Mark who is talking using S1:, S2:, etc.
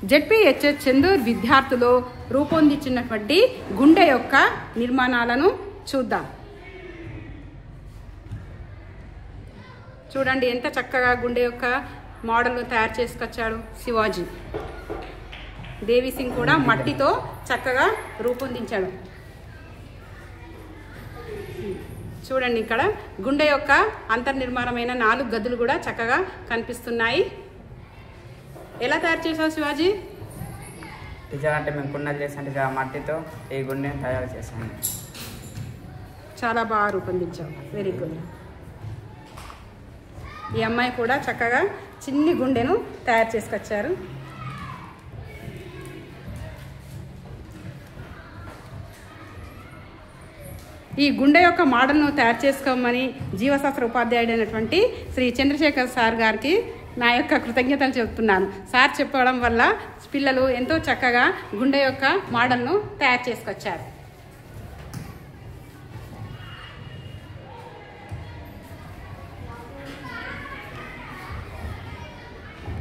S1: ZPHS Chenduru విద్యార్థులు రూపొందించినటువంటి గుండె యొక్క నిర్మాణాలను చూద్దాం. చూడండి ఎంత చక్కగా గుండె యొక్క మోడల్ తయారు చేసుకొచ్చాడు శివాజీ. దేవి సింగ్ కూడా మట్టితో చక్కగా రూపొందించాడు. చూడండి ఇక్కడ గుండె యొక్క అంతర్నిర్మాణమైన 4 గదులు కూడా చక్కగా కనిపిస్తున్నాయి. ఎలా తయారు చేసావు శివాజీ?
S2: టీచర్ అంటే మేము కుండలు చేసాం మట్టితో ఈ గుండెని తయారు చేసాము.
S1: చాలా బాగా రూపొందించావు. Very good. ఈ అమ్మాయి కూడా చక్కగా చిన్ని గుండెను తయారు చేసుకొచ్చారు. ఈ గుండె యొక్క మోడల్ను తయారు చేసుకోమని జీవశాస్త్ర ఉపాధ్యాయుడైనటువంటి శ్రీ చంద్రశేఖర్ సార్ గారికి నా యొక్క కృతజ్ఞతలు చెప్తున్నాను. సార్ చెప్పడం వల్ల పిల్లలు ఎంతో చక్కగా గుండె యొక్క మోడల్ను తయారు చేసుకొచ్చారు.